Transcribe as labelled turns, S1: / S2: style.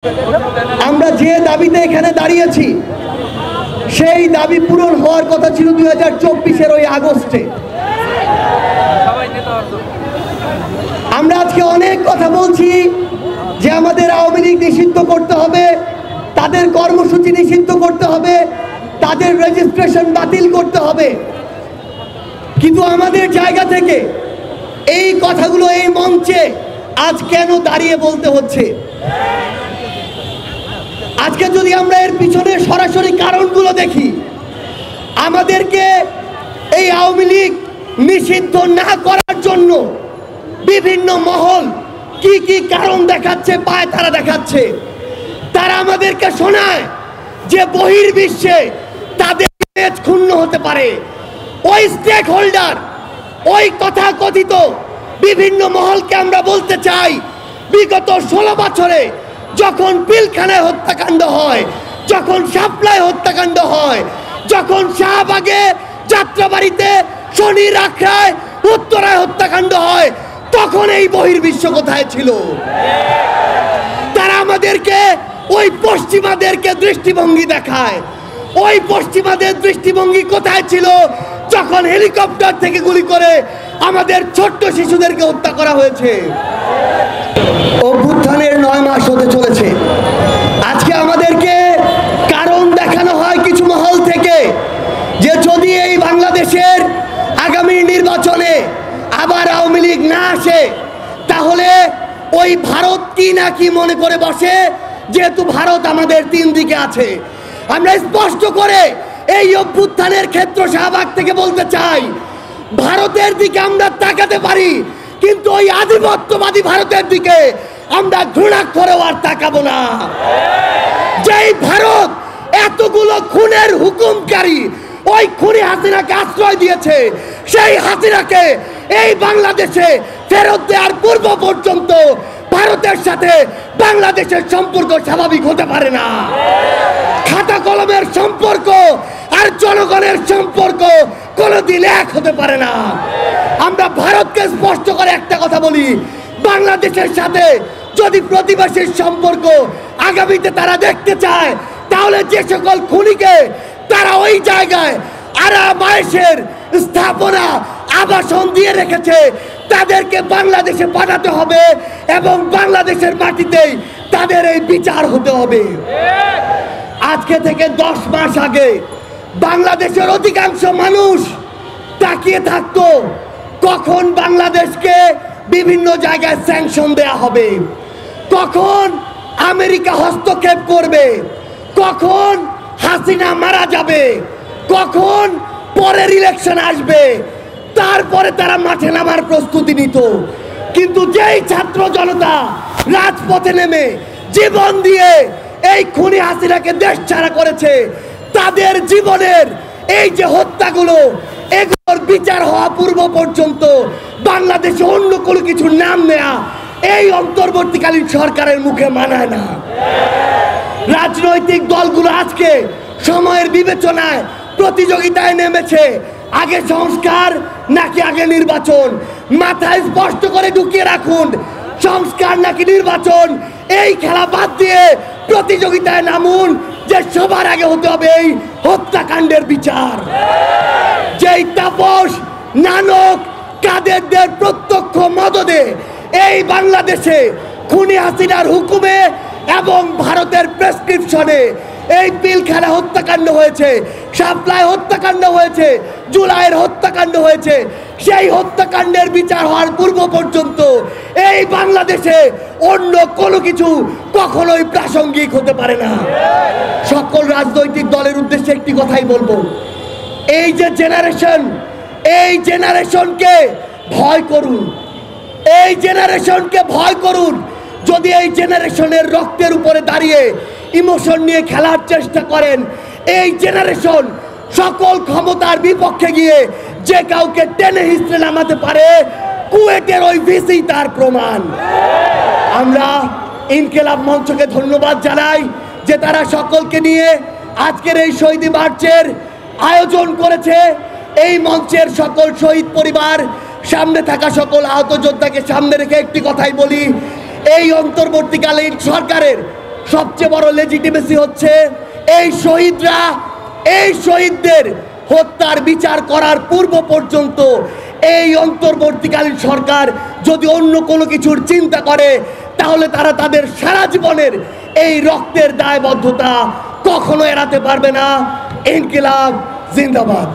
S1: আমরা যে দাবিতে এখানে দাঁড়িয়েছি সেই দাবি পূরণ হওয়ার কথা ছিল 2024-এর ওই আগস্টে। আমরা আজকে অনেক কথা বলছি যে আমাদের আওয়ামী লীগ নিষিদ্ধ করতে হবে, তাদের কর্মসূচি নিষিদ্ধ করতে হবে, তাদের রেজিস্ট্রেশন বাতিল করতে হবে, কিন্তু আমাদের জায়গা থেকে এই কথাগুলো এই মঞ্চে আজ কেন দাঁড়িয়ে বলতে হচ্ছে? আজকে যদি আমরা এর পিছনে সরাসরি কারণগুলো দেখি, আমাদেরকে এই আওয়ামী লীগ নিষিদ্ধ না করার জন্য বিভিন্ন মহল কি কি কারণ দেখাচ্ছে, পায় তারা দেখাচ্ছে। তারা আমাদেরকে শোনায় যে বহির্বিশ্বে তাদের ইমেজ ক্ষুণ্ণ হতে পারে। ওই স্টেক হোল্ডার, ওই তথাকথিত বিভিন্ন মহলকে আমরা বলতে চাই, বিগত 16 বছরে যখন পিলখানায় হত্যাকাণ্ড হয়, যখন শাপলায় হত্যাকাণ্ড হয়, যখন শাহবাগে, যাত্রাবাড়িতে, শনির আখড়ায়, উত্তরায় হত্যাকাণ্ড হয়, তখন এই বহির্বিশ্ব কোথায় ছিল? তারা আমাদেরকে ওই পশ্চিমাদেরকে দৃষ্টিভঙ্গি দেখায়। ওই পশ্চিমাদের দৃষ্টিভঙ্গি কোথায় ছিল যখন হেলিকপ্টার থেকে গুলি করে আমাদের ছোট্ট শিশুদেরকে হত্যা করা হয়েছে? অভ্যুত্থানের 9 মাস হতে চলেছে। আজকে আমাদেরকে কারণ দেখানো হয় কিছু মহল থেকে যে যদি এই বাংলাদেশের আগামী নির্বাচনে আবার আওয়ামী লীগ না আসে, তাহলে ওই ভারত কি না কি মনে করে বসে, যেহেতু ভারত আমাদের 3 দিকে আছে। আমরা স্পষ্ট করে এই অভ্যুত্থানের ক্ষেত্র শাহবাগ থেকে বলতে চাই, ভারতের দিকে আমরা তাকাতে পারি, কিন্তু ওই আধিপত্যবাদী ভারতের দিকে আমরা ঘৃণা করেও আর তাকাবো না। যেই ভারত এতগুলো খুনের হুকুমকারী ওই খুনি হাসিনাকে আশ্রয় দিয়েছে, সেই হাসিনাকে এই বাংলাদেশে ফেরত দেওয়ার পূর্ব পর্যন্ত ভারতের সাথে বাংলাদেশের সম্পর্ক স্বাভাবিক হতে পারে না। খাতা কলমের সম্পর্ক আর জনগণের সম্পর্ক কোনোদিন এক হতে পারে না। আমরা ভারতকে স্পষ্ট করে একটা কথা বলি, বাংলাদেশের সাথে যদি প্রতিবেশীর সম্পর্ক আগামীতে তারা দেখতে চায়, তাহলে যে সকল খুনিকে তারা ওই জায়গায় আরামায়েশের স্থাপনা আবাসন দিয়ে রেখেছে, তাদেরকে বাংলাদেশে পাঠাতে হবে এবং বাংলাদেশের মাটিতেই তাদের এই বিচার হতে হবে। আজকে থেকে 10 মাস আগে বাংলাদেশের অধিকাংশ মানুষ তাকিয়ে থাকতো কখন বাংলাদেশকে বিভিন্ন জায়গায় স্যাংশন দেয়া হবে, কখন আমেরিকা হস্তক্ষেপ করবে, কখন হাসিনা মারা যাবে, কখন পরের ইলেকশন আসবে, তারপরে তারা মাঠে নামার প্রস্তুতি নিত। কিন্তু যেই ছাত্র জনতা রাজপথে নেমে জীবন দিয়ে এই খুনি হাসিনাকে দেশ ছাড়া করেছে, তাদের জীবনের এই যে হত্যাগুলো, এগুলোর বিচার হওয়া পূর্ব পর্যন্ত বাংলাদেশে অন্য কোনো কিছু নাম নেয়া এই অন্তর্বর্তীকালীন সরকারের মুখে মানায় না। রাজনৈতিক দলগুলো আজকে সময়ের বিবেচনায় প্রতিযোগিতায় নেমেছে, আগে সংস্কার নাকি আগে নির্বাচন। মাথায় স্পষ্ট করে ঢুকিয়ে রাখুন, সংস্কার নাকি নির্বাচন, এই খেলা বাদ দিয়ে প্রতিযোগিতায় নামুন যে সবার আগে হতে হবে এই হত্যাকাণ্ডের বিচার। যেই তাপস, নানক, কাদেরদের প্রত্যক্ষ মদদে এই বাংলাদেশে খুনি হাসিনার হুকুমে এবং ভারতের প্রেসক্রিপশনে এই পিলখানা হত্যাকাণ্ড হয়েছে, শাপলায় হত্যাকাণ্ড হয়েছে, জুলাইয়ের হত্যাকাণ্ড হয়েছে, সেই হত্যাকাণ্ডের বিচার হওয়ার পূর্ব পর্যন্ত এই বাংলাদেশে অন্য কোনো কিছু কখনোই প্রাসঙ্গিক হতে পারে না। সকল রাজনৈতিক দলের উদ্দেশ্যে একটি কথাই বলবো, এই যে জেনারেশন, এই জেনারেশনকে ভয় করুন, এই জেনারেশনকে ভয় করুন। যদি এই জেনারেশনের রক্তের উপরে দাঁড়িয়ে ইমোশন নিয়ে খেলার চেষ্টা করেন, এই জেনারেশন সকল ক্ষমতার বিপক্ষে গিয়ে যে কাউকে টেনে হিস্ট্রে নামাতে পারে, কুয়েটের ওই ভিসি তার প্রমাণ। আমরা ইনকিলাব মঞ্চকে ধন্যবাদ জানাই যে তারা সকলকে নিয়ে আজকের এই শহীদ মার্চের আয়োজন করেছে। এই মঞ্চের সকল শহীদ পরিবার, সামনে থাকা সকল আহত যোদ্ধাকে সামনে রেখে একটি কথাই বলি, এই অন্তর্বর্তীকালীন সরকারের সবচেয়ে বড় লেজিটিমেসি হচ্ছে এই শহীদরা, এই শহীদদের হত্যার বিচার করার পূর্ব পর্যন্ত এই অন্তর্বর্তীকালীন সরকার যদি অন্য কোনো কিছুর চিন্তা করে তাহলে তারা তাদের সারা জীবনের এই রক্তের দায়বদ্ধতা কখনো এড়াতে পারবে না। ইনকিলাব জিন্দাবাদ।